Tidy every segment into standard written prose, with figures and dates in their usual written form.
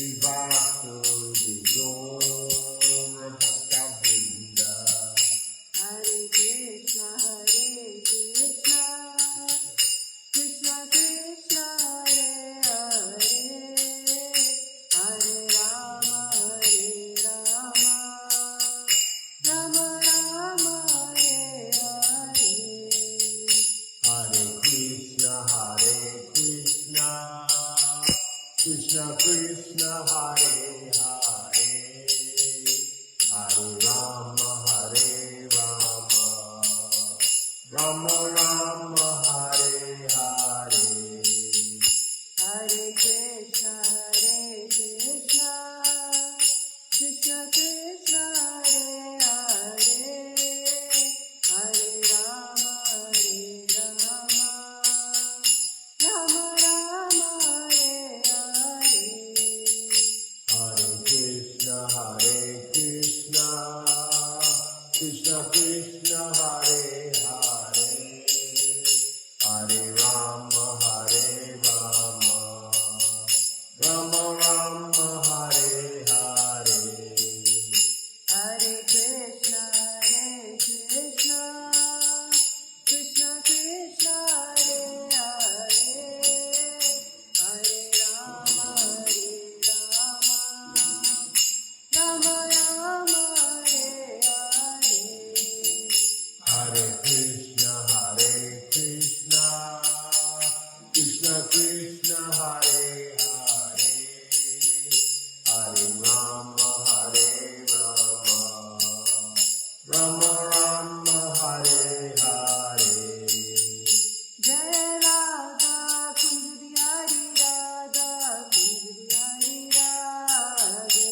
Śrī Krishna Krishna Hare Hare, Hare Rama Hare Rama, Rama Rama Hare Hare, Hare Krishna Krishna Krishna Hare Hare, Hare Rama Rama, Rama Rama Hare Hare. Hare Krishna Krishna Krishna Hare Hare, Hare Rama Rama, Rama Rama Hare Hare, Hare Krishna Krishna Krishna Hare Hare, Hare Rama Rama, Rama Rama Hare Hare. Hare Krishna Krishna Krishna Hare Hare, Hare Rama Rama, Rama Rama Hare Hare. Jaya Radha Kunj Bihari Radha Kunj Bihari Radhe.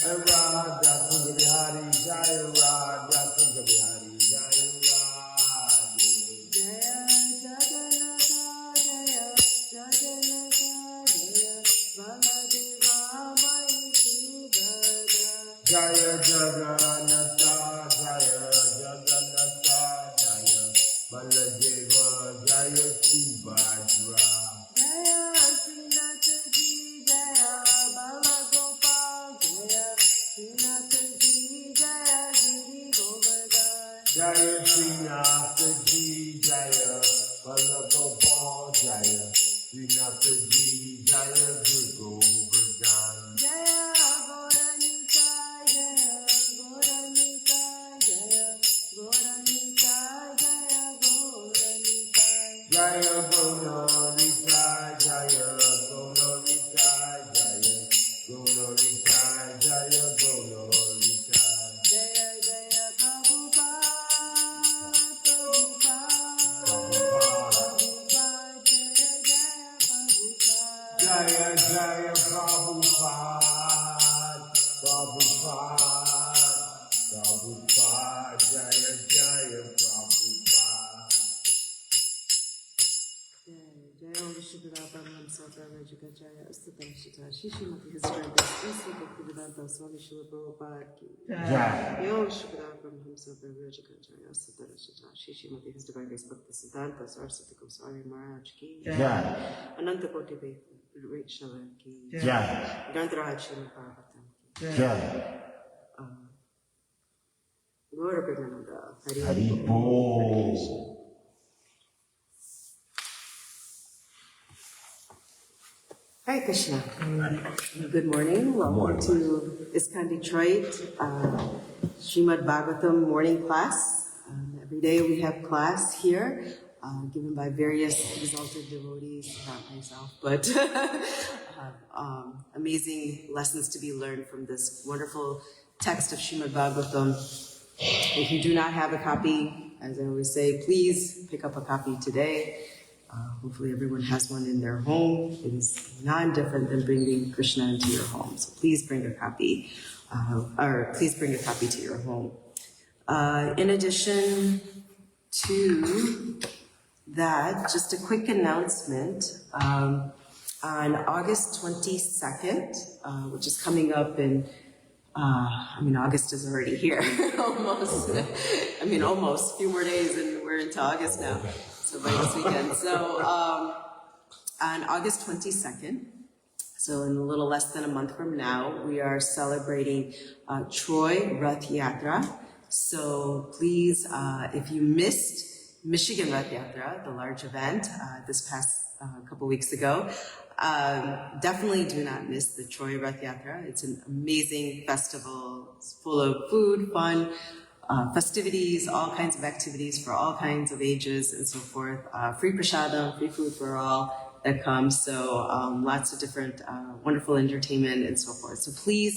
Radha Kunja Bihari Jaya, Radha Kunja Bihari Jaya Radhe. Jaya Jagannatha Jaya Jagannatha Jaya Baladeva Mai Subhadra. Jaya Jagannatha Jaya Jagannatha Jaya Baladeva Jaya Subhadra. Jaya Srinathji Jaya Balagopal Jaya Srinathji Jaya Giri Govardhan. Jaya Srinathji Jaya Balagopal Jaya Srinathji Jaya Govardhan. Jaya Gauranika Jaya Gauranika Jaya Gauranika Jaya Gauranika. Jaya Gaurarika Jaya Gaurarika Jaya Gaurarika Jaya Gaurarika. Jaya Jaya Prabhupada Prabhupada Prabhupada Jaya Jaya Prabhupada. Jaya Jaya Prabhupada Prabhupada Prabhupada Jaya Jaya Prabhupada. Jaya Vishnudev Brahmamsa Rajika Jaya Astatam Shita Shishimati Hizrandas Isa Bhaktivedanta Swami Śrīla Prabhupada Ki Jai. Yo Vishnudev Brahmamsa Rajika Jaya Astatam Shita Shishimati Hizrandas Bhaktivedanta Swami Maharaj Ki Jai. Ananta Koti Vaishnava Ki Jai. Grantaraj Śrīmad-Bhāgavatam Ki Jai. Gaura Premananda Hari Bol. Hare Krishna. Good morning. Welcome to ISKCON Detroit Śrīmad-Bhāgavatam morning class. Every day we have class here given by various exalted devotees, not myself, but amazing lessons to be learned from this wonderful text of Śrīmad-Bhāgavatam. If you do not have a copy, as I always say, please pick up a copy today. Hopefully everyone has one in their home. It is non-different than bringing Krishna into your home. So please bring a copy, to your home. In addition to that, just a quick announcement. On August 22nd, which is coming up in, August is already here, almost. Almost. A few more days and we're into August now. So by this weekend. So on August 22nd, so in a little less than a month from now, we are celebrating Troy Rath Yatra. So please, if you missed Michigan Rath Yatra, the large event this past couple weeks ago, definitely do not miss the Troy Rath Yatra. It's an amazing festival. It's full of food, fun, festivities, all kinds of activities for all kinds of ages and so forth. Free prasadam, free food for all, that comes. So lots of different wonderful entertainment and so forth. So please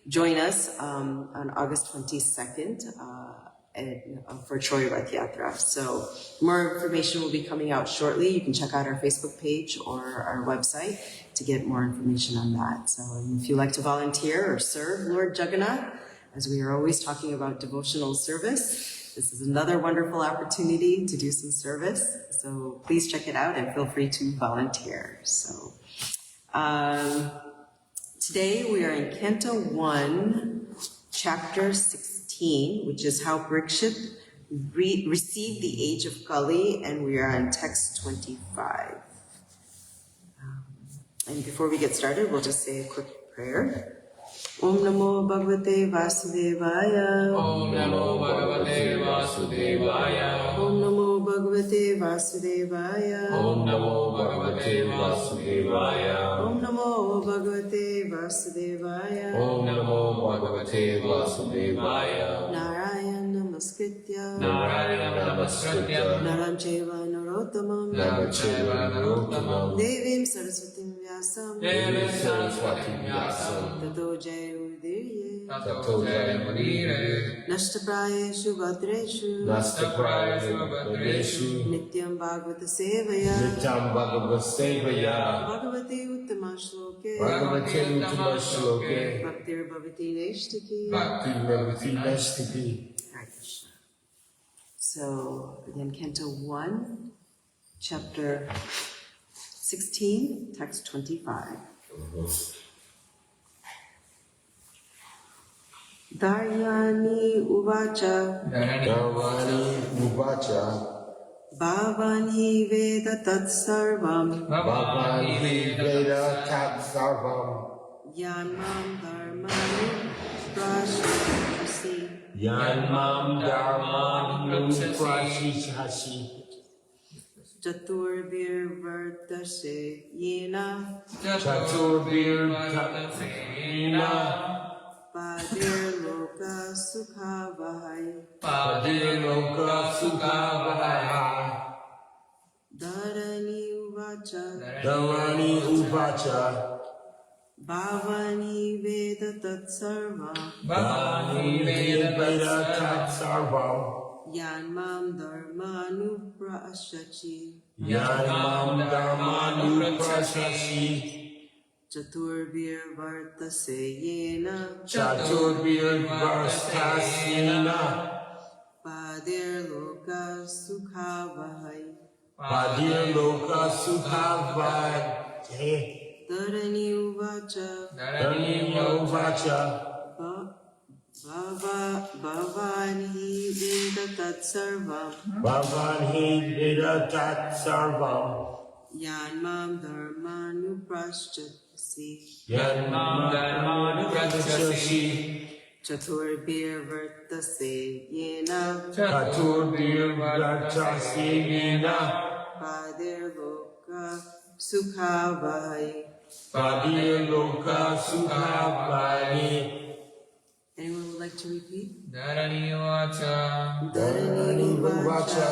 join us on August 22nd for Troy Rath Yatra. So more information will be coming out shortly. You can check out our Facebook page or our website to get more information on that. So if you'd like to volunteer or serve Lord Jagannath, as we are always talking about devotional service, this is another wonderful opportunity to do some service. So please check it out and feel free to volunteer. So today we are in Canto 1, Chapter 16, which is how Parikshit received the age of Kali, and we are on text 25. And before we get started, we'll just say a quick prayer. Om Namo Bhagavate Vasudevaya. Om Namo Bhagavate Vasudevaya. Om Namo Bhagavate Vasudevaya. Om Namo Bhagavate Vasudevaya. Om Namo Bhagavate Vasudevaya. Om Namo Bhagavate Vasudevaya. Narayana Namaskritya. Narayana Namaskritya. Naram Chaiva Narottamam. Naram Chaiva Narottamam. Devim Saraswatim Vyasam. Devim Saraswati Vyasam. Tato Jayudirye. Tato Jayamudire. Nashtaprayeshu Bhadreshu. Nastaprayeshu Bhadreshu. Nityam Bhagavata Sevaya. Nityam Bhagavata Sevaya. Bhagavate Uttama Shloke. Bhagavate Uttama Shloke. Bhaktir Bhavati Neshtaki. Bhakti Bhavati Neshtaki. Hare Krishna. So again, Canto 1, Chapter 16, Text 25. Dharmani Uvacha. Dharmani Uvacha. Bhavani Veda Tat Sarvam. Bhavani Veda Tat Sarvam. Yanmam Dharmani Prashasi. Yanmam Dharman Prashishasi. Chaturbir Vartase Yena. Chaturbir Vartasena. Padir Loka Sukha Vahai. Padir Loka Sukha Vahai. Dharani Uvacha. Dharani Uvacha. Bhavani Veda Tat Sarva. Bhavani Veda Tat Sarvam. Yanmam Dharmanu Prashachi. Yanmam Dharmanu Prashashi. Chaturbir Vartase Yena. Chaturbir Vartasena. Padir Loka Sukha Vahai. Padir Loka Sukha Vahai. Dharani Uvacha. Dharani Uvacha. Bhavani Veda Tat Sarvam. Bhavani Veda Tat Sarvam. Yanmam Dharmanu Prashachi. Yanmam Dharmanu Prashashi. Chaturbir Vartase Yena. Chaturbir Vartasena. Padir Loka Sukha Vahai. Padir Loka Sukha Vahai. Anyone would like to repeat? Dharani Uvacha. Dharani Uvacha.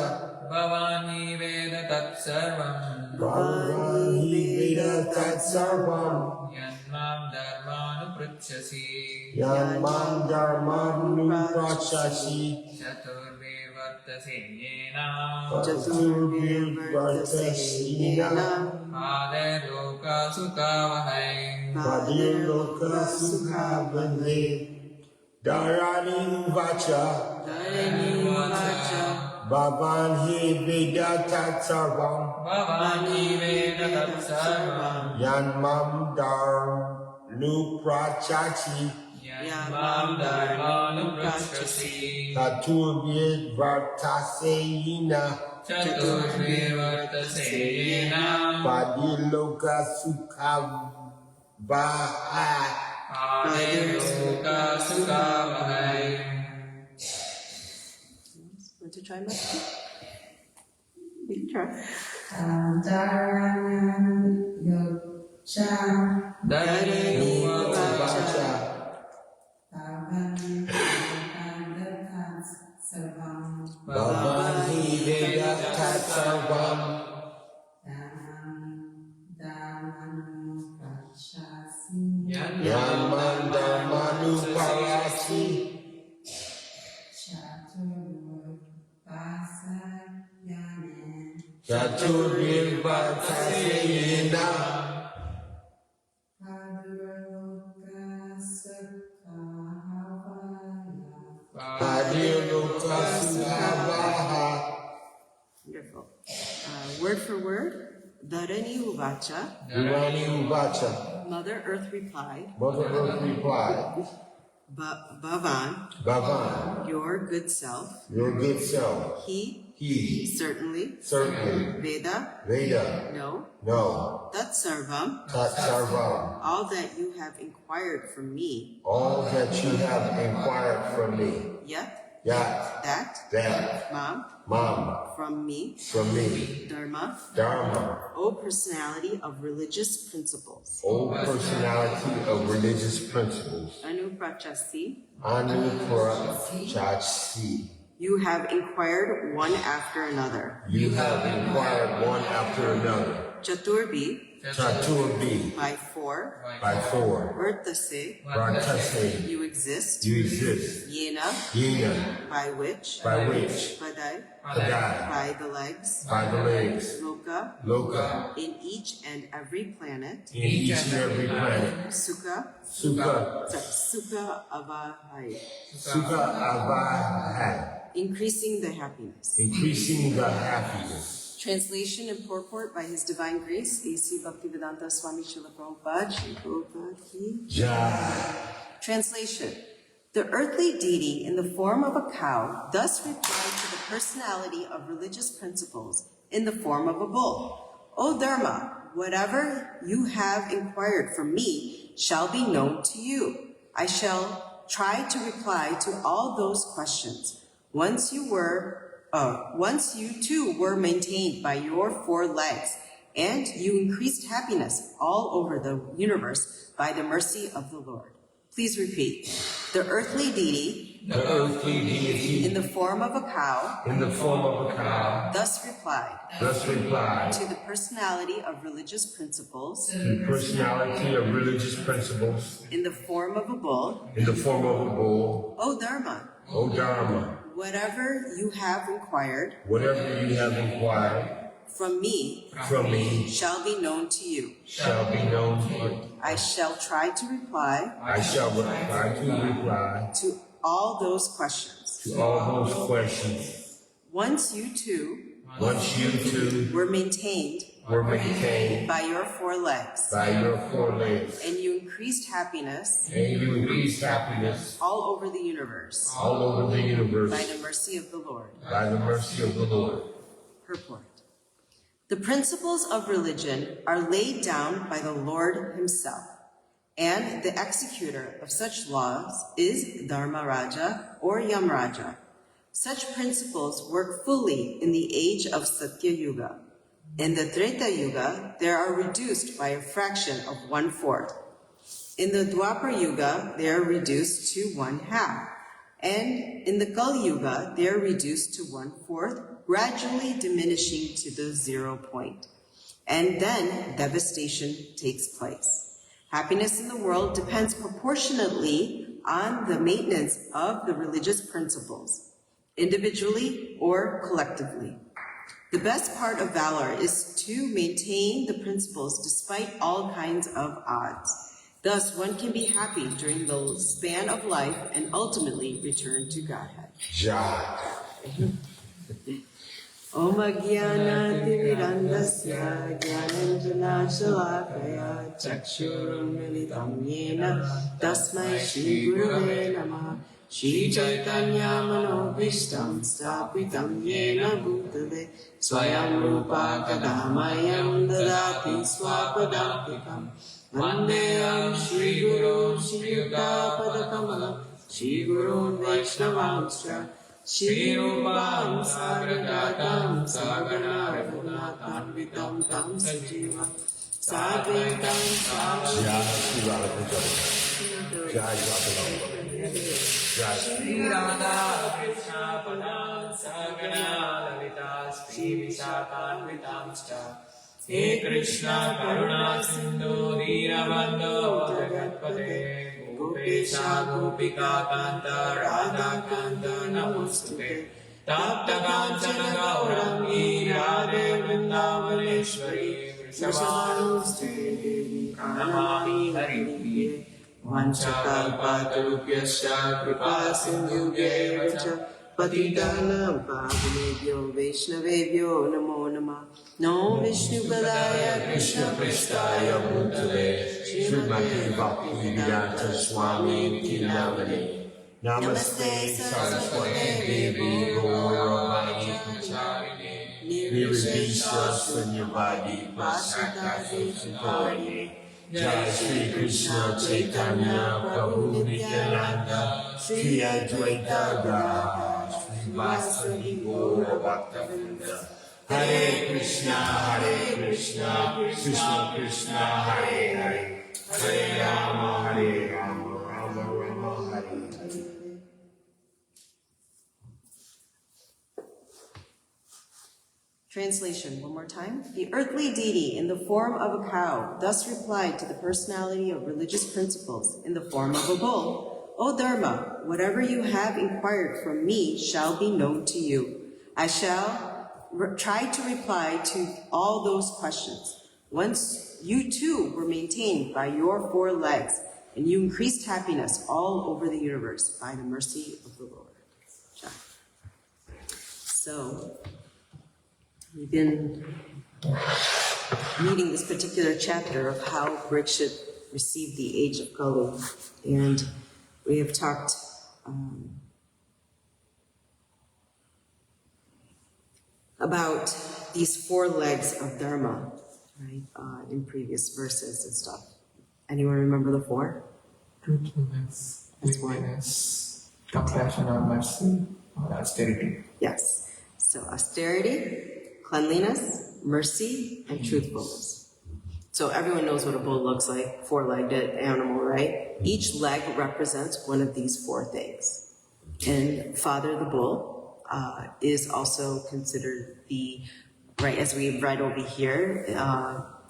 Bhavani Veda Tat Sarvam. Bhavani Veda Tat Sarvam. Yanmam Dharmanu Pritchasi. Yanmam Dharmanu Prachasi. Chaturbir Vartasena. Chaturbir Vartasena. Padir Loka Sukha Vahai. Padir Loka Sukha Vahai. Dharani Uvacha. Dharani Uvacha. Bhavani Veda Tat Sarvam. Bhavani Veda Tat Sarvam. Yanmam Dharmanu Prachasi. Yanmam Dharmanu Pritchasi. Chaturbir Vartasena. Chaturbir Vartasena. Padir Loka Sukha Vahai. Padir Loka Sukha Vahai. Want to try, Master? You can try. Dharani Uvacha. Dharani Uvacha. Bhavani Veda Tat Sarvam. Bhavani Veda Tat Sarvam. Yaman Dharmanuparasi Chaturvirvatasena Padirukasukavaha. Wonderful. Word for word, Dharani Uvacha, Dharani Uvacha. Mother Earth replied, Mother Earth replied, Bhavan, Bhavan, your good self, your good self, he certainly, Veda, no, Tat Sarvam, all that you have inquired from me, all that you have inquired from me, Yat, that, Mam, from me, Dharma, O personality of religious principles, Anuprachasi, you have inquired one after another. Chaturbi, by four, Artha, you exist, Yena, by which, Padai, by the legs, Loka, in each and every planet, Sukha, Avahai, increasing the happiness. Translation and purport by His Divine Grace, A.C. Bhaktivedanta Swami Srila Prabhupada, Shri Prabhupada Ki Jai. Translation. The earthly deity in the form of a cow thus replied to the personality of religious principles in the form of a bull. O Dharma, whatever you have inquired from me shall be known to you. I shall try to reply to all those questions. Once you too were maintained by your four legs, and you increased happiness all over the universe by the mercy of the Lord. Please repeat. The earthly deity in the form of a cow thus replied to the personality of religious principles in the form of a bull. O Dharma, whatever you have inquired from me shall be known to you. I shall try to reply to all those questions. Once you two were maintained by your four legs, and you increased happiness all over the universe by the mercy of the Lord. Purport. The principles of religion are laid down by the Lord Himself, and the executor of such laws is Dharma Raja or Yam Raja. Such principles work fully in the age of Satya Yuga. In the Treta Yuga, they are reduced by a fraction of 1/4. In the Dwapar Yuga, they are reduced to 1/2. And in the Kali Yuga, they are reduced to 1/4, gradually diminishing to the 0 point. And then devastation takes place. Happiness in the world depends proportionately on the maintenance of the religious principles, individually or collectively. The best part of valor is to maintain the principles despite all kinds of odds. Thus, one can be happy during the span of life and ultimately return to Godhead. Om Jnana-timirandasya Jnananjana-shalakaya Chakshurunmilitam Yena Tasmai Shri Gurave Namaha Shri Chaitanya Manobhishtam Stapitam Yena Bhutale Swayam Rupa Kadamayam Dadati Swapadantikam Vandeham Shri Guru Shri Yuta-pada-kamalam Shri Gurun Vaishnavamscha Shri Rupam Sagragatam Sagana Raghunatam Tam Sajiva Sadvaitam Shri Radha Krishna Padam Sagana Lalita Shri Vishakhanvitam He Krishna Karuna Sindhu Dīnabandho Jagatpate Gopesha Gopika Kanta Radha Kanta Namostute Tapta Kanchana Gaurangi Radhe Vrindavaneshwari Vrishabhanuste Pranamami Haripriye Vanchakalpatarupyasya Kripa Sindhubhya Vacha Patitanam Pavanebhyo Vaishnavebhyo Namo Namah Namo Vishnu Padaya Krishna Prestaya Bhutale Śrīmati Bhaktivedanta Swami Kinamani. Namaste Saraswati Devi Gauravani Pracharine. Nirvishya Sunyavadi Pasakasi Sukharine. Jai Śrī Kṛṣṇa Chaitanya Prabhu Nityananda Shri Advaita Gadadhara Śrīvāsavi Gaura Bhakta-vrinda. Hare Krishna, Krishna Krishna, Hare Hare, Hare Rama, Rama Rama, Hare Hare. Translation, one more time. The earthly deity in the form of a cow thus replied to the personality of religious principles in the form of a bull. O Dharma, whatever you have inquired from me shall be known to you. I shall try to reply to all those questions. Once you too were maintained by your 4 legs, and you increased happiness all over the universe by the mercy of the Lord. So, we've been reading this particular chapter of how Parikshit received the age of Kali, and we have talked about these 4 legs of Dharma, right, in previous verses and stuff. Anyone remember the 4? Truthfulness, That's one. cleanliness, compassion or mercy, or austerity. Yes. So austerity, cleanliness, mercy, and truthfulness. So everyone knows what a bull looks like, 4-legged animal, right? Each leg represents one of these 4 things. And Father the bull is also considered the, right, as we've read over here,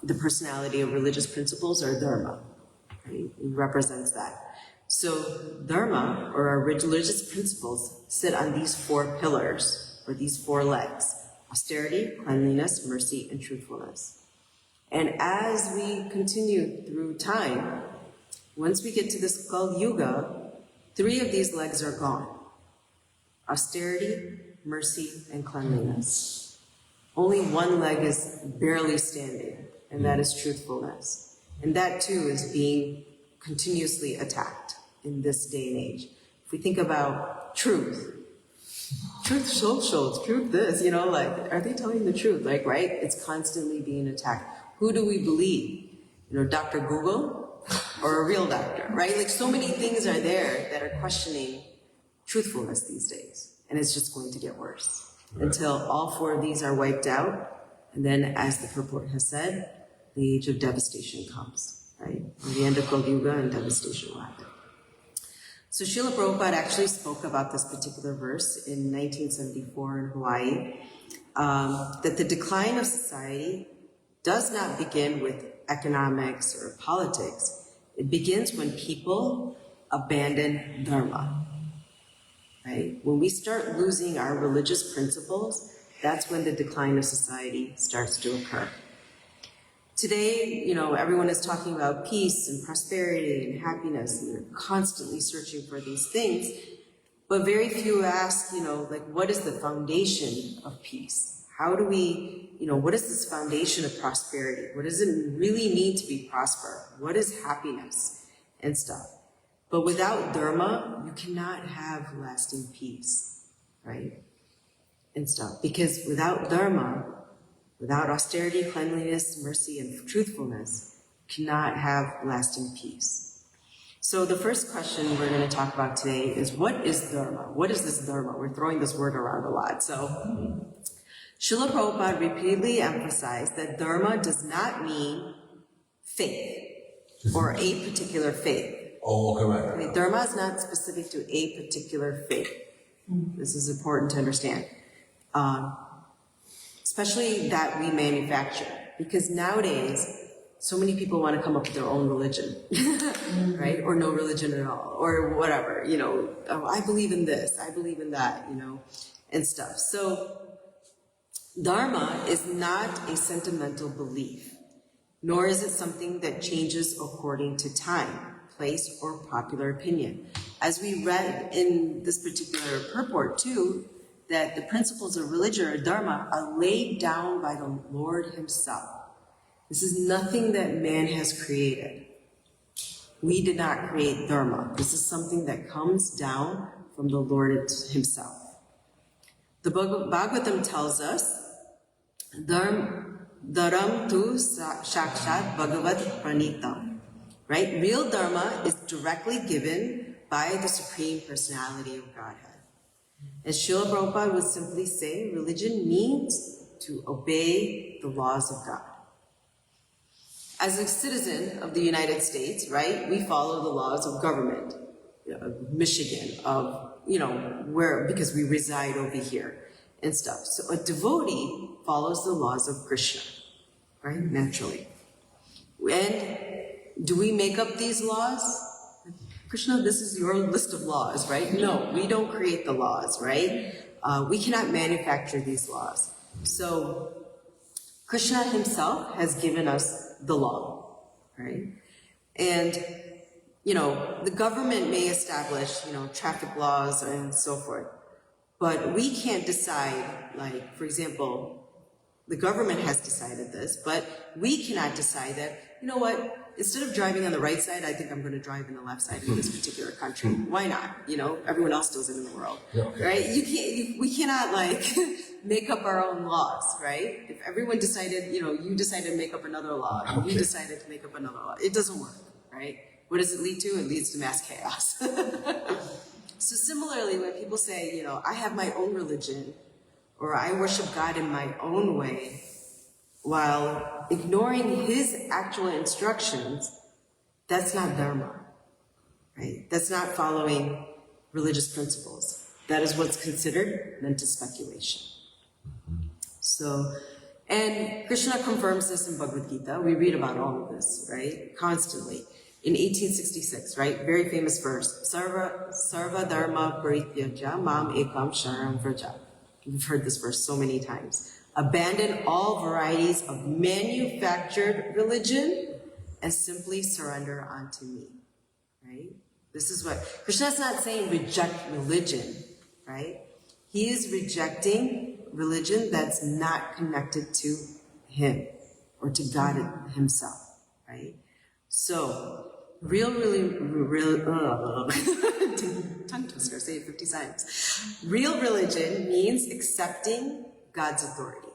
the personality of religious principles or Dharma, right? It represents that. So Dharma, or our religious principles, sit on these 4 pillars, or these 4 legs: austerity, cleanliness, mercy, and truthfulness. And as we continue through time, once we get to this Kal Yuga, 3 of these legs are gone: austerity, mercy, and cleanliness. Only 1 leg is barely standing, and that is truthfulness. And that too is being continuously attacked in this day and age. If we think about truth social, truth this, like, are they telling the truth? Like, right? It's constantly being attacked. Who do we believe? Dr. Google or a real doctor, right? Like, so many things are there that are questioning truthfulness these days. And it's just going to get worse until all 4 of these are wiped out. And then, as the purport has said, the age of devastation comes, right? The end of Kal Yuga and devastation will happen. So Srila Prabhupada actually spoke about this particular verse in 1974 in Hawaii, that the decline of society does not begin with economics or politics. It begins when people abandon Dharma, right? When we start losing our religious principles, that's when the decline of society starts to occur. Today, everyone is talking about peace and prosperity and happiness, and they're constantly searching for these things, but very few ask, what is the foundation of peace? How do we, what is this foundation of prosperity? What does it really mean to be prosper? What is happiness and stuff? But without Dharma, you cannot have lasting peace, right? And stuff. Because without Dharma, without austerity, cleanliness, mercy, and truthfulness, cannot have lasting peace. So the first question we're going to talk about today is, what is Dharma? What is this Dharma? We're throwing this word around a lot. So Srila Prabhupada repeatedly emphasized that Dharma does not mean faith or a particular faith. Oh, correct. Okay, Dharma is not specific to a particular faith. This is important to understand. Especially that we manufacture. Because nowadays, So many people want to come up with their own religion, right? Or no religion at all, or whatever, you know, oh, I believe in this, I believe in that, you know, and stuff. So Dharma is not a sentimental belief, nor is it something that changes according to time, place, or popular opinion. As we read in this particular purport too, that the principles of religion or Dharma are laid down by the Lord himself. This is nothing that man has created. We did not create Dharma. This is something that comes down from the Lord himself. The Bhagavatam tells us, Dharam tu shakshat bhagavat pranitam. Right? Real Dharma is directly given by the Supreme Personality of Godhead. As Srila Prabhupada would simply say, religion means to obey the laws of God. As a citizen of the United States, right, we follow the laws of government, Michigan, of, you know, where, because we reside over here and stuff. So a devotee follows the laws of Krishna, right, naturally. And do we make up these laws? Krishna, this is your list of laws, right? No, we don't create the laws, right? We cannot manufacture these laws. So Krishna himself has given us the law, right? And, you know, the government may establish, you know, traffic laws and so forth, but we can't decide, like, for example, the government has decided this, but we cannot decide that, you know what, instead of driving on the right side, I think I'm going to drive in the left side in this particular country. Why not? You know, everyone else does it in the world, right? We cannot like make up our own laws, right? If everyone decided, you know, you decided to make up another law, and you decided to make up another law, it doesn't work, right? What does it lead to? It leads to mass chaos. So similarly, when people say, you know, I have my own religion, or I worship God in my own way, while ignoring his actual instructions, that's not Dharma, right? That's not following religious principles. That is what's considered mental speculation. So, and Krishna confirms this in Bhagavad Gita. We read about all of this, right? Constantly. In 1866, right? Very famous verse. Sarva dharma parityaja mam ekam sharanam vraja. We've heard this verse so many times. Abandon all varieties of manufactured religion and simply surrender unto me, right? This is what, Krishna's not saying reject religion, right? He is rejecting religion that's not connected to him or to God himself, right? So, tongue twister, say it 50 times. Real religion means accepting God's authority,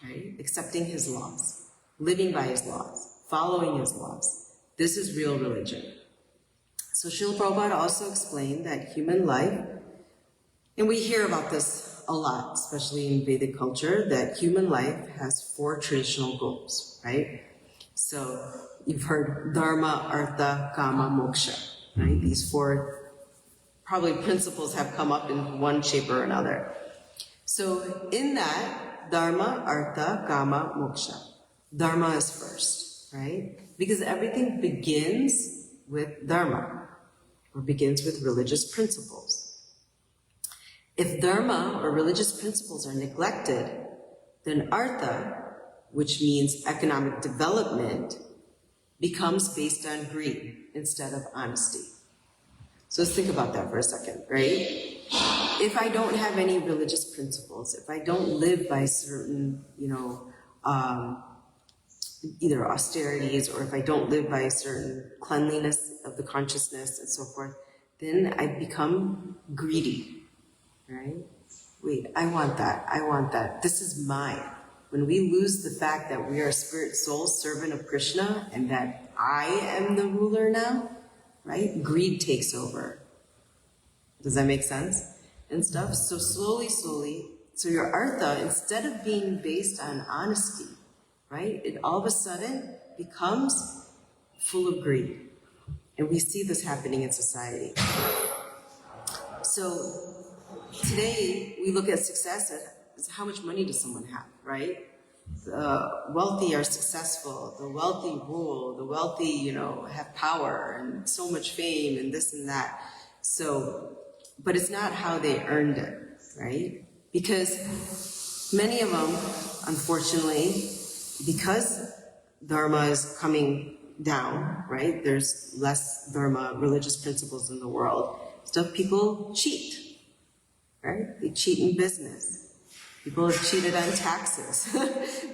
right? Accepting his laws, living by his laws, following his laws. This is real religion. So Srila Prabhupada also explained that human life, and we hear about this a lot, especially in Vedic culture, that human life has 4 traditional goals, right? So you've heard Dharma, Artha, Kāma, Mokṣa, right? These 4 probably principles have come up in one shape or another. So in that, Dharma, Artha, Kāma, Mokṣa. Dharma is first, right? Because everything begins with Dharma, or begins with religious principles. If Dharma or religious principles are neglected, then Artha, which means economic development, becomes based on greed instead of honesty. So let's think about that for a second, right? If I don't have any religious principles, if I don't live by certain, you know, either austerities, or if I don't live by a certain cleanliness of the consciousness and so forth, then I become greedy, right? Wait, I want that, this is mine. When we lose the fact that we are a spirit soul servant of Krishna and that I am the ruler now, right? Greed takes over. Does that make sense? And stuff. So slowly, so your Artha, instead of being based on honesty, right? It all of a sudden becomes full of greed. And we see this happening in society. So today we look at success as how much money does someone have, right? the wealthy are successful, the wealthy rule, the wealthy, you know, have power and so much fame and this and that. So, but it's not how they earned it, right? Because many of them, unfortunately, because Dharma is coming down, right? There's less Dharma, religious principles in the world. Stuff people cheat, right? They cheat in business. People have cheated on taxes.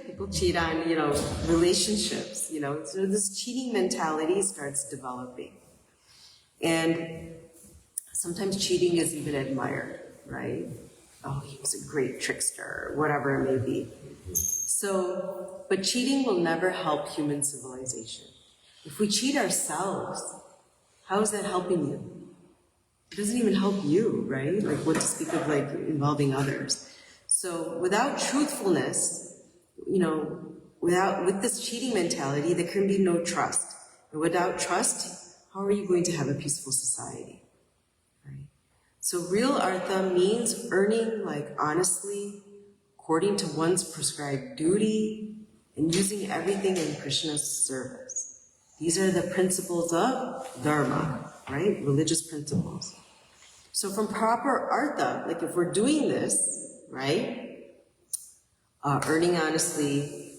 People cheat on, you know, relationships, you know. So this cheating mentality starts developing. And sometimes cheating is even admired, right? Oh, he was a great trickster, or whatever it may be. So, but cheating will never help human civilization. If we cheat ourselves, how is that helping you? It doesn't even help you, right? Like, what to speak of, like, involving others. So without truthfulness, you know, with this cheating mentality, there can be no trust. And without trust, how are you going to have a peaceful society, right? So real Artha means earning, like, honestly, according to one's prescribed duty, and using everything in Krishna's service. These are the principles of Dharma, right? Religious principles. So from proper Artha, like if we're doing this, right? Earning honestly,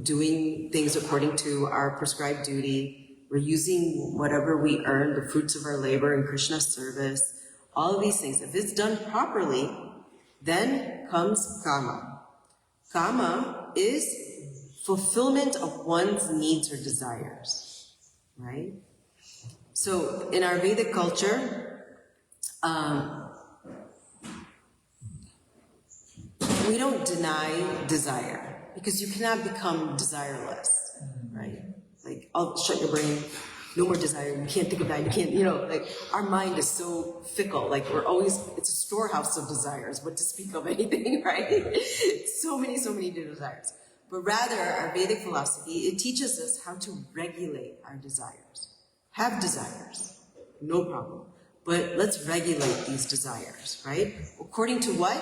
doing things according to our prescribed duty. We're using whatever we earn, the fruits of our labor in Krishna's service, all of these things. If it's done properly, then comes Kāma. Kāma is fulfillment of one's needs or desires, right? So in our Vedic culture, we don't deny desire, because you cannot become desireless, right? Like, oh, shut your brain, no more desire, you can't think of that, you can't, you know, like, our mind is so fickle, like, we're always, it's a storehouse of desires, what to speak of anything, right? So many desires. But rather, our Vedic philosophy, it teaches us how to regulate our desires. Have desires, no problem. But let's regulate these desires, right? According to what?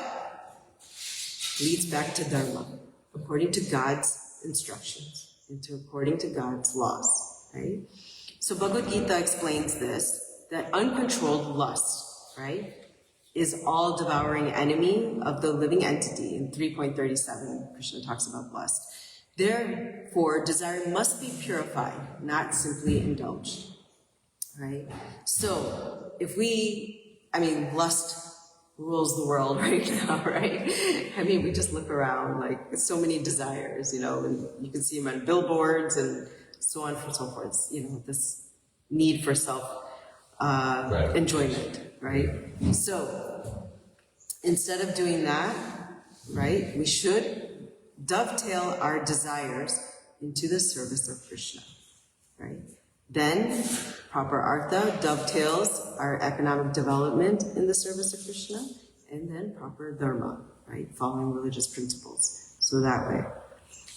Leads back to Dharma, according to God's instructions, according to God's laws, right? So Bhagavad Gita explains this, that uncontrolled lust, right, is all devouring enemy of the living entity. In 3.37, Krishna talks about lust. Therefore, desire must be purified, not simply indulged, right? So if lust rules the world right now, right? I mean, we just look around, like, so many desires, you know, and you can see them on billboards and so on and so forth, you know, this need for self-enjoyment, right? So, instead of doing that, right, we should dovetail our desires into the service of Krishna, right? Then, proper Artha dovetails our economic development in the service of Krishna, and then proper Dharma, right? Following religious principles. So that way.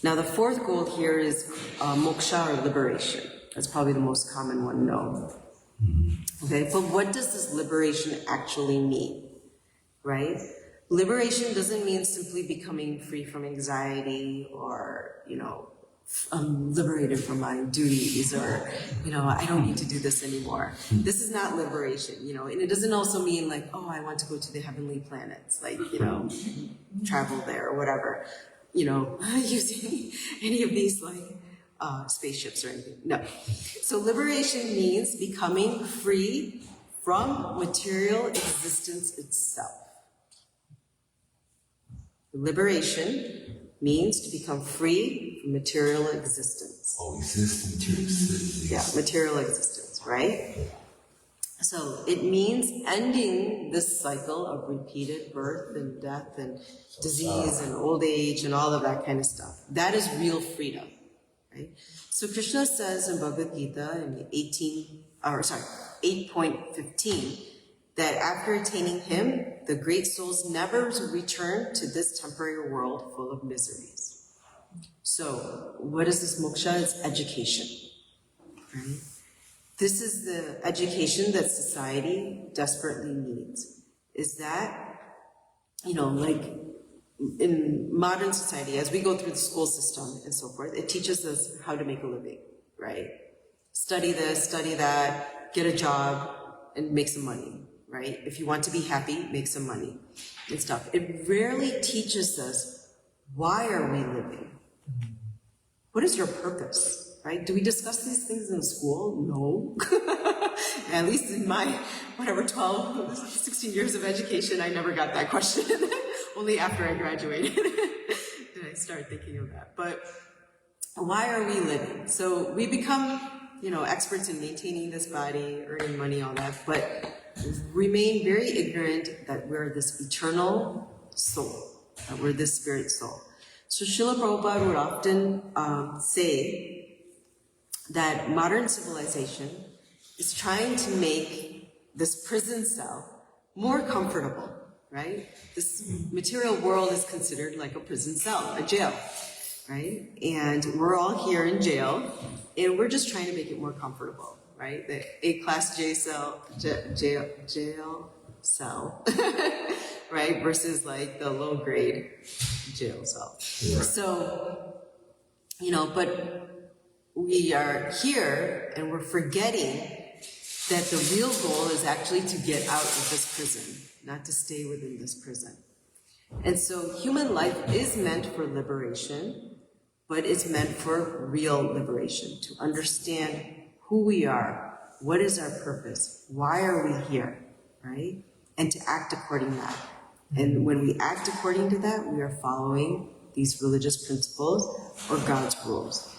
Now the fourth goal here is Mokṣa, or liberation. That's probably the most common one known. Okay, but what does this liberation actually mean, right? Liberation doesn't mean simply becoming free from anxiety, or, you know, I'm liberated from my duties, or, you know, I don't need to do this anymore. This is not liberation, you know, and it doesn't also mean like, oh, I want to go to the heavenly planets, like, you know, travel there or whatever, you know, using any of these like spaceships or anything. No. So liberation means becoming free from material existence itself. Liberation means to become free from material existence. Oh, existence. Yeah, material existence, right? So it means ending this cycle of repeated birth and death and disease and old age and all of that kind of stuff. That is real freedom, right? So Krishna says in Bhagavad Gita in 8.15 that after attaining him, the great souls never return to this temporary world full of miseries. So, what is this moksha? It's education, right? This is the education that society desperately needs. Is that, you know, like, in modern society, as we go through the school system and so forth, it teaches us how to make a living, right? Study this, study that, get a job, and make some money, right? If you want to be happy, make some money and stuff. It rarely teaches us, why are we living? What is your purpose, right? Do we discuss these things in school? No. At least in my, 12, 16 years of education, I never got that question. Only after I graduated did I start thinking of that. But why are we living? So we become, experts in maintaining this body, earning money, all that, but remain very ignorant that we're this eternal soul, that we're this spirit soul. So Srila Prabhupada would often say that modern civilization is trying to make this prison cell more comfortable, right? This material world is considered like a prison cell, a jail, right? And we're all here in jail, and we're just trying to make it more comfortable, right? The A-class jail cell, right? Versus like the low-grade jail cell. Yeah. So, but we are here, and we're forgetting that the real goal is actually to get out of this prison, not to stay within this prison. And so human life is meant for liberation, but it's meant for real liberation, to understand who we are, what is our purpose, why are we here, right? And to act according to that. And when we act according to that, we are following these religious principles or God's rules.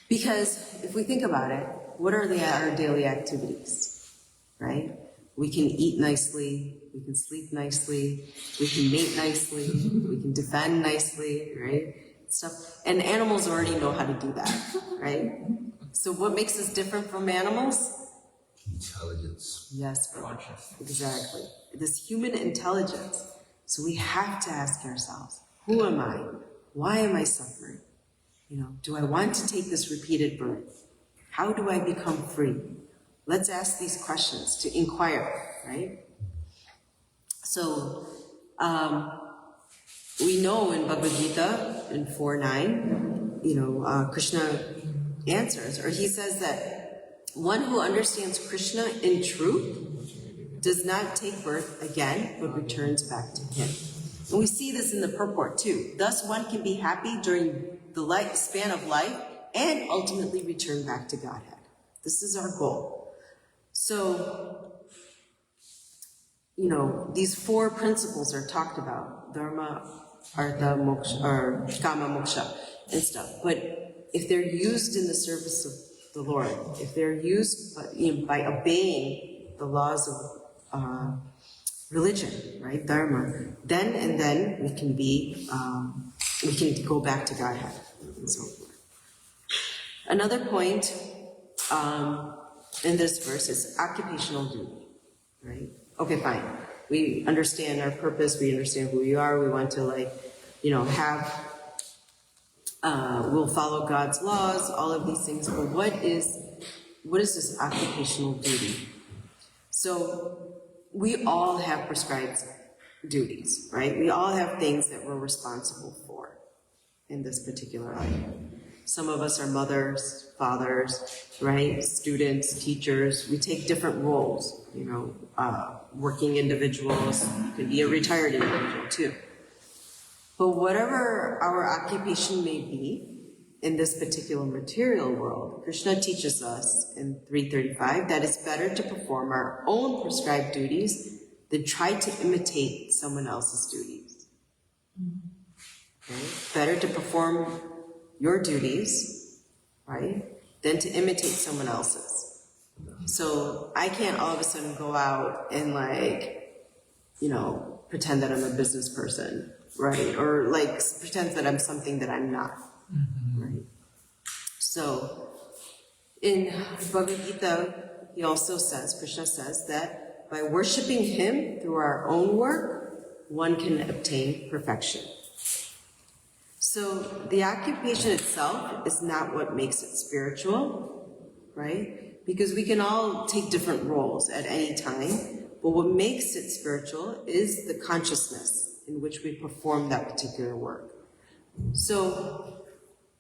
Because if we think about it, what are our daily activities, right? We can eat nicely, we can sleep nicely, we can mate nicely, we can defend nicely, right? Stuff. And animals already know how to do that, right? So what makes us different from animals? Intelligence. Yes, bro. Conscious. Exactly. This human intelligence. So we have to ask ourselves, who am I? Why am I suffering? Do I want to take this repeated birth? How do I become free? Let's ask these questions to inquire, right? So, we know in Bhagavad Gita, in 4.9, Krishna answers, or he says that one who understands Krishna in truth does not take birth again, but returns back to him. And we see this in the purport too. Thus one can be happy during the span of life and ultimately return back to Godhead. This is our goal. So, these four principles are talked about: Dharma, Artha, Mokṣa, or Kāma, Mokṣa, and stuff. But if they're used in the service of the Lord, if they're used by obeying the laws of religion, right, Dharma, then we can be, we can go back to Godhead and so forth. Another point in this verse is occupational duty, right? Okay, fine. We understand our purpose. We understand who we are. We want to we'll follow God's laws, all of these things. But what is this occupational duty? So we all have prescribed duties, right? We all have things that we're responsible for in this particular life. Some of us are mothers, fathers, right? Students, teachers. We take different roles, working individuals. You could be a retired individual too. But whatever our occupation may be in this particular material world, Krishna teaches us in 335 that it's better to perform our own prescribed duties than try to imitate someone else's duties. Okay? Better to perform your duties, right, than to imitate someone else's. So I can't all of a sudden go out and pretend that I'm a business person, right? Or pretend that I'm something that I'm not, right? So in Bhagavad Gita, he also says, Krishna says that by worshiping him through our own work, one can obtain perfection. So the occupation itself is not what makes it spiritual, right? Because we can all take different roles at any time, but what makes it spiritual is the consciousness in which we perform that particular work. So,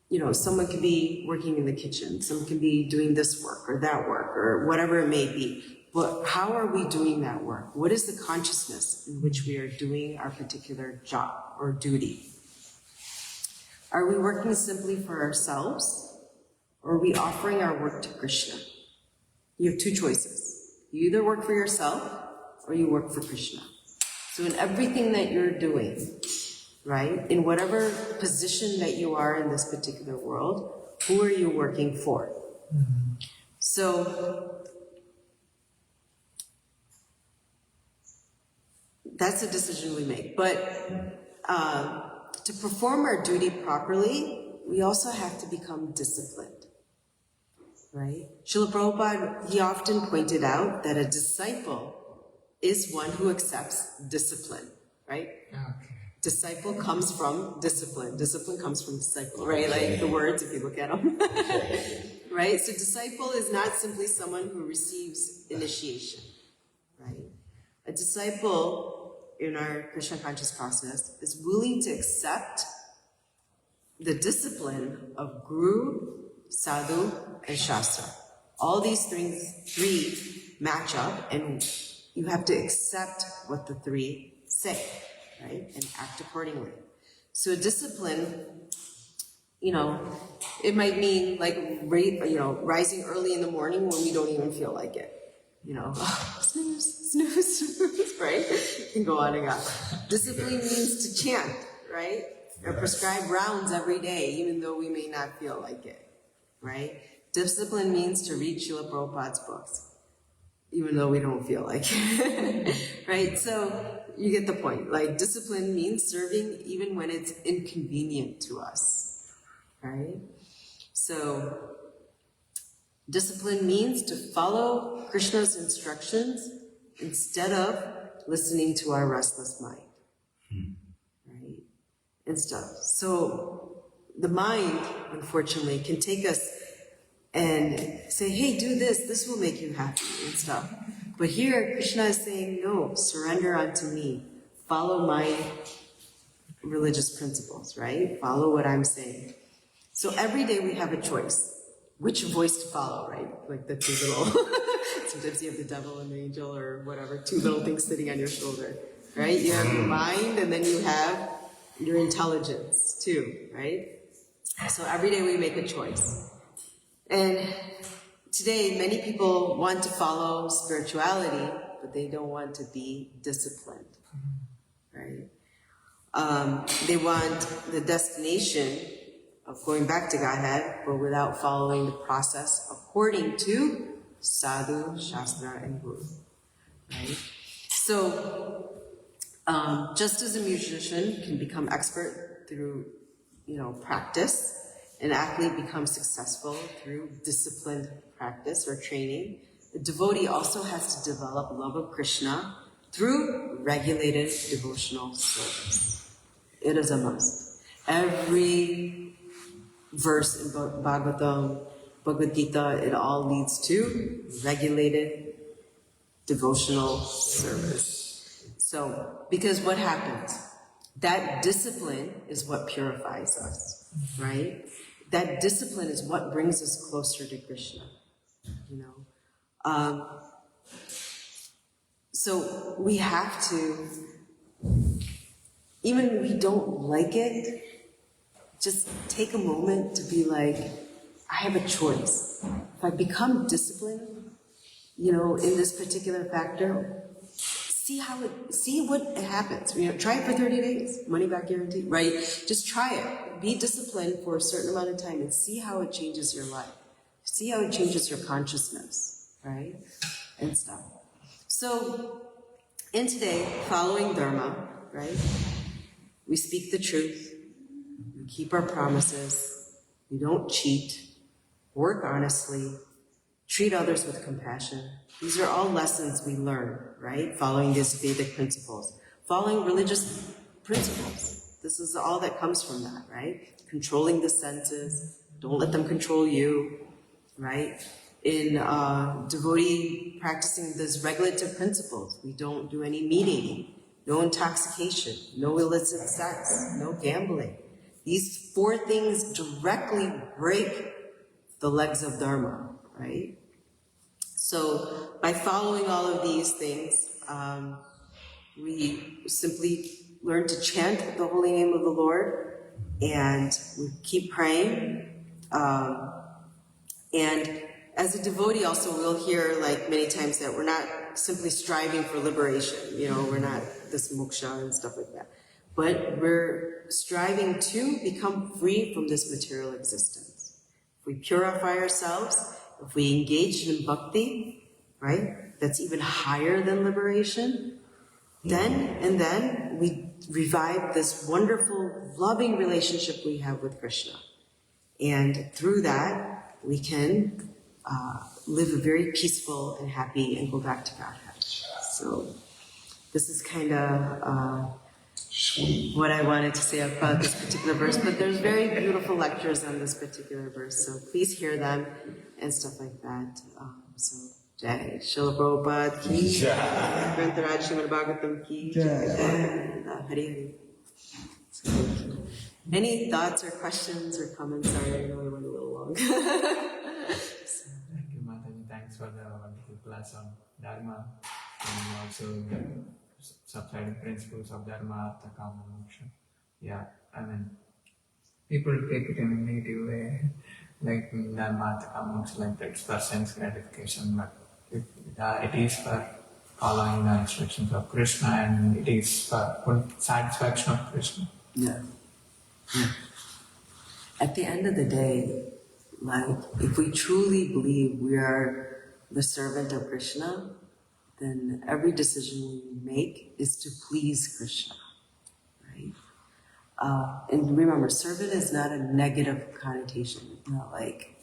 you know, someone could be working in the kitchen, someone can be doing this work or that work or whatever it may be. But how are we doing that work? What is the consciousness in which we are doing our particular job or duty? Are we working simply for ourselves, or are we offering our work to Krishna? You have two choices. You either work for yourself or you work for Krishna. So in everything that you're doing, right, in whatever position that you are in this particular world, who are you working for? So that's a decision we make. But to perform our duty properly, we also have to become disciplined, right? Srila Prabhupada, he often pointed out that a disciple is one who accepts discipline, right? Okay. Disciple comes from discipline. Discipline comes from disciple, right? Like the words, if you look at them. Right? So disciple is not simply someone who receives initiation, right? A disciple in our Krishna conscious process is willing to accept the discipline of Guru, Sadhu, and Shastra. All these three match up, and you have to accept what the three say, right? And act accordingly. So a discipline, you know, it might mean like, you know, rising early in the morning when we don't even feel like it. You know, snooze, snooze, snooze, right? You can go on and on. Discipline means to chant, right? Or prescribe rounds every day, even though we may not feel like it, right? Discipline means to read Srila Prabhupada's books, even though we don't feel like it, right? So you get the point. Like, discipline means serving even when it's inconvenient to us, right? So discipline means to follow Krishna's instructions instead of listening to our restless mind, right? And stuff. So the mind, unfortunately, can take us and say, hey, do this, this will make you happy and stuff. But here, Krishna is saying, no, surrender unto me. Follow my religious principles, right? Follow what I'm saying. So every day we have a choice. Which voice to follow, right? Like the two little, sometimes you have the devil and the angel or whatever, two little things sitting on your shoulder, right? You have your mind and then you have your intelligence too, right? So every day we make a choice. And today many people want to follow spirituality, but they don't want to be disciplined, right? They want the destination of going back to Godhead, but without following the process according to Sadhu, Shastra, and Guru, right? So, just as a musician can become expert through, you know, practice, an athlete becomes successful through disciplined practice or training, a devotee also has to develop love of Krishna through regulated devotional service. It is a must. Every verse in Bhagavatam, Bhagavad Gita, it all leads to regulated devotional service. So, because what happens? That discipline is what purifies us, right? That discipline is what brings us closer to Krishna, you know? So we have to, even if we don't like it, just take a moment to be like, I have a choice. If I become disciplined, you know, in this particular factor, see what happens. You know, try it for 30 days, money back guarantee, right? Just try it. Be disciplined for a certain amount of time and see how it changes your life. See how it changes your consciousness, right? And stuff. So, in today, following Dharma, right? We speak the truth. We keep our promises. We don't cheat. Work honestly. Treat others with compassion. These are all lessons we learn, right? Following these Vedic principles. Following religious principles. This is all that comes from that, right? Controlling the senses. Don't let them control you, right? In devotee practicing these regulative principles, we don't do any mediating. no intoxication, no illicit sex, no gambling. These 4 things directly break the legs of Dharma, right? So by following all of these things, we simply learn to chant the holy name of the Lord, and we keep praying. And as a devotee also, we'll hear like many times that we're not simply striving for liberation, we're not this Mokṣa and stuff like that. But we're striving to become free from this material existence. If we purify ourselves, if we engage in bhakti, right, that's even higher than liberation, then we revive this wonderful, loving relationship we have with Krishna. And through that, we can live a very peaceful and happy and go back to Godhead. So this is kind of what I wanted to say about this particular verse, but there's very beautiful lectures on this particular verse, so please hear them and stuff like that. So, Jai Śrīla Prabhupada ki, Jai. Grantharaj Śrīmad-Bhāgavatam ki, Jai, Hari Hari. So, thank you. Any thoughts or questions or comments? Sorry, I know I went a little long. Thank you, Mataji. Thanks for the wonderful class on Dharma and also the subsiding principles of Dharma, Artha, Kāma, Mokṣa. Yeah, I mean, people take it in a negative way, like Dharma, Artha, Kāma, Mokṣa, like that's for sense gratification, but it is for following the instructions of Krishna, and it is for satisfaction of Krishna. Yeah. At the end of the day, like, if we truly believe we are the servant of Krishna, then every decision we make is to please Krishna, right? And remember, servant is not a negative connotation. It's not like,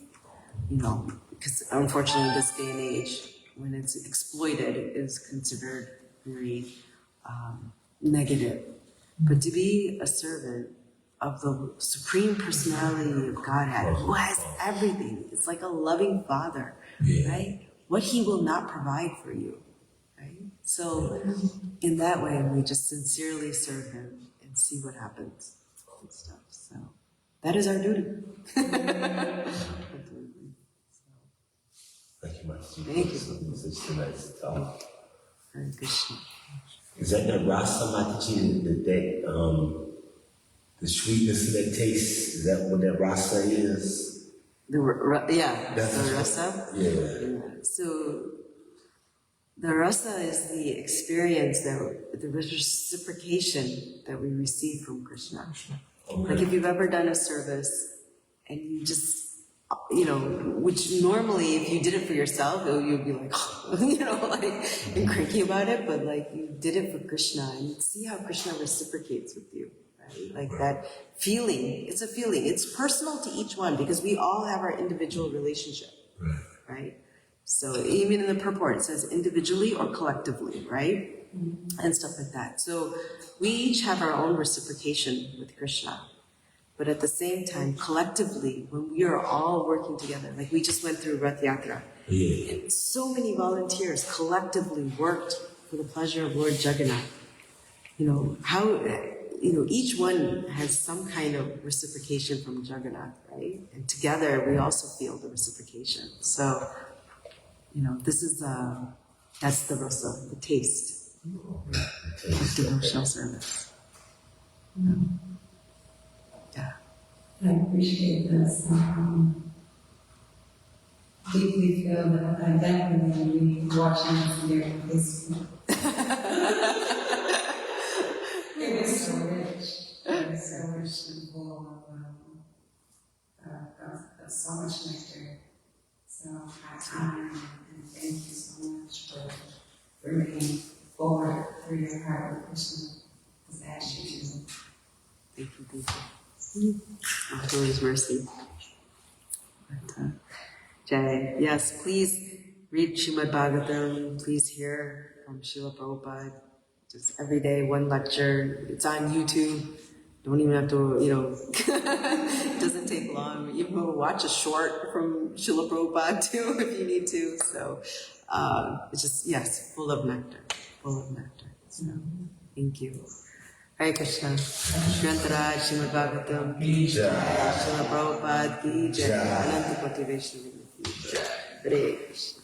because unfortunately in this day and age, when it's exploited, it is considered very negative. But to be a servant of the Supreme Personality of Godhead, who has everything, it's like a loving father, right? What he will not provide for you, right? So in that way, we just sincerely serve him and see what happens and stuff. So that is our duty. Thank you much. Thank you. Such a nice talk. Hare Krishna. Is that the rasa, Mataji, the sweetness of that taste? Is that what that rasa is? The rasa. Yeah. So the rasa is the experience, the reciprocation that we receive from Krishna. Okay. Like if you've ever done a service and you just, which normally if you did it for yourself, you'd be like, and cranky about it, but like you did it for Krishna and you see how Krishna reciprocates with you, right? Like that feeling, it's a feeling. It's personal to each one because we all have our individual relationship, right? So even in the purport, it says individually or collectively, right? And stuff like that. So we each have our own reciprocation with Krishna. But at the same time, collectively, when we are all working together, like we just went through Rath Yatra, and so many volunteers collectively worked for the pleasure of Lord Jagannath. Each one has some kind of reciprocation from Jagannath, right? And together we also feel the reciprocation. So, this is that's the rasa, the taste of devotional service. Yeah. I appreciate this. Deeply feel that I definitely be watching this here on Facebook. It was so rich. It was so rich and full of so much nectar. So I honor and thank you so much for bringing forward through your heart with Krishna, because as you do. Thank you. For His mercy. But, Jai. Yes, please read Śrīmad-Bhāgavatam. Please hear from Śrīla Prabhupada. Just every day, one lecture. It's on YouTube. Don't even have to, it doesn't take long. You can watch a short from Śrīla Prabhupada too if you need to. So it's just, yes, full of nectar. So, Thank you. Hare Krishna. Shantara, Śrīmad-Bhāgavatam ki jai. Śrīla Prabhupada ki jai. Ananta Koti Vaishnava ki jai. Hare Krishna.